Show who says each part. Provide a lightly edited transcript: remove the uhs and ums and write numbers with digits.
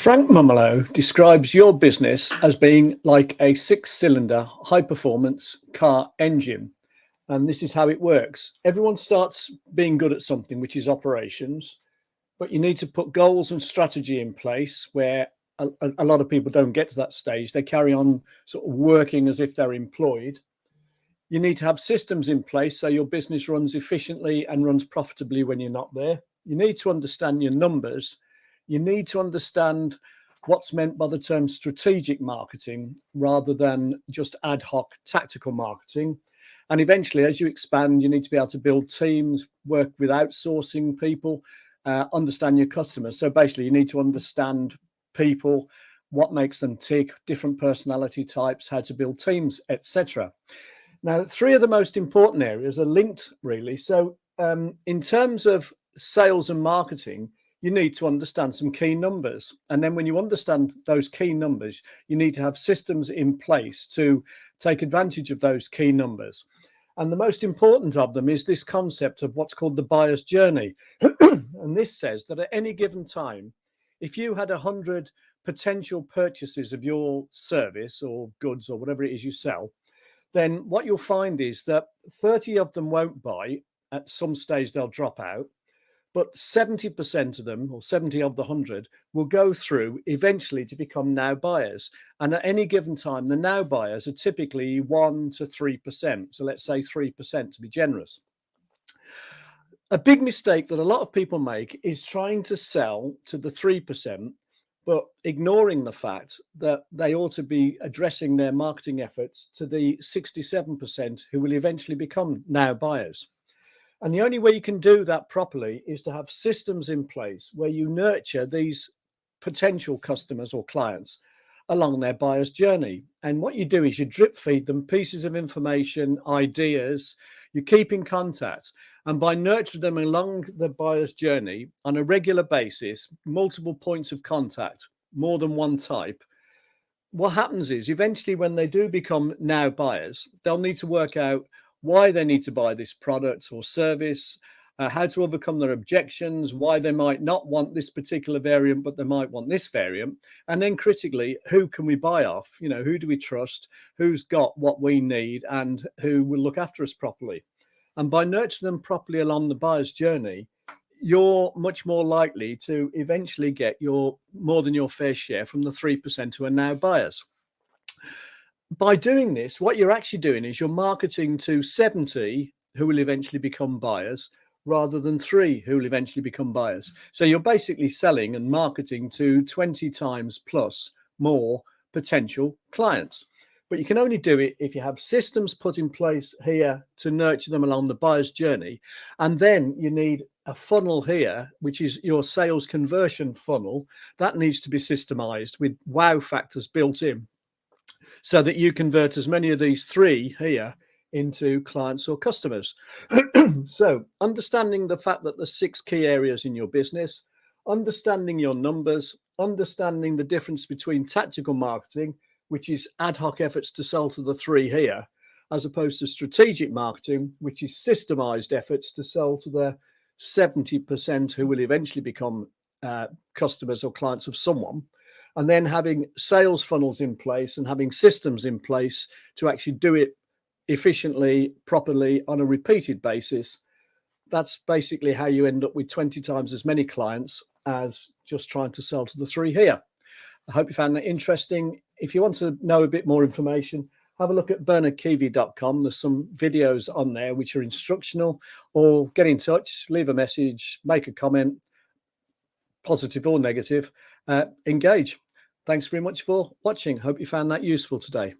Speaker 1: Frank Mumolo describes your business as being like a six-cylinder high-performance car engine. And this is how it works. Everyone starts being good at something, which is operations, but you need to put goals and strategy in place where a lot of people don't get to that stage. They carry on sort of working as if they're employed. You need to have systems in place so your business runs efficiently and runs profitably when you're not there. You need to understand your numbers. You need to understand what's meant by the term strategic marketing rather than just ad hoc tactical marketing. And eventually, as you expand, you need to be able to build teams, work with outsourcing people, understand your customers. So basically, you need to understand people, what makes them tick, different personality types, how to build teams, etc. Now, three of the most important areas are linked, really. So in terms of sales and marketing, you need to understand some key numbers. And then when you understand those key numbers, you need to have systems in place to take advantage of those key numbers. And the most important of them is this concept of what's called the buyer's journey. And this says that at any given time, if you had 100 potential purchases of your service or goods or whatever it is you sell, then what you'll find is that 30 of them won't buy. At some stage, they'll drop out. But 70% of them, or 70 of the 100, will go through eventually to become now buyers. And at any given time, the now buyers are typically 1 to 3%. So let's say 3% to be generous. A big mistake that a lot of people make is trying to sell to the 3%, but ignoring the fact that they ought to be addressing their marketing efforts to the 67% who will eventually become now buyers. And the only way you can do that properly is to have systems in place where you nurture these potential customers or clients along their buyer's journey. And what you do is you drip feed them pieces of information, ideas, you keep in contact. And by nurturing them along the buyer's journey on a regular basis, multiple points of contact, more than one type, what happens is eventually when they do become now buyers, they'll need to work out why they need to buy this product or service, how to overcome their objections, why they might not want this particular variant, but they might want this variant. And then critically, who can we buy off? You know, who do we trust? Who's got what we need and who will look after us properly? And by nurturing them properly along the buyer's journey, you're much more likely to eventually get your more than your fair share from the 3% who are now buyers. By doing this, what you're actually doing is you're marketing to 70 who will eventually become buyers rather than 3 who will eventually become buyers. So you're basically selling and marketing to 20 times plus more potential clients. But you can only do it if you have systems put in place here to nurture them along the buyer's journey. And then you need a funnel here, which is your sales conversion funnel. That needs to be systemized with wow factors built in, so that you convert as many of these 3 here into clients or customers. So understanding the fact that there's 6 key areas in your business, understanding your numbers, understanding the difference between tactical marketing, which is ad hoc efforts to sell to the 3 here, as opposed to strategic marketing, which is systemized efforts to sell to the 70% who will eventually become customers or clients of someone. And then having sales funnels in place and having systems in place to actually do it efficiently, properly on a repeated basis. That's basically how you end up with 20 times as many clients as just trying to sell to the 3 here. I hope you found that interesting. If you want to know a bit more information, have a look at bernardkeevy.com. There's some videos on there which are instructional, or get in touch, leave a message, make a comment, positive or negative, engage. Thanks very much for watching. Hope you found that useful today.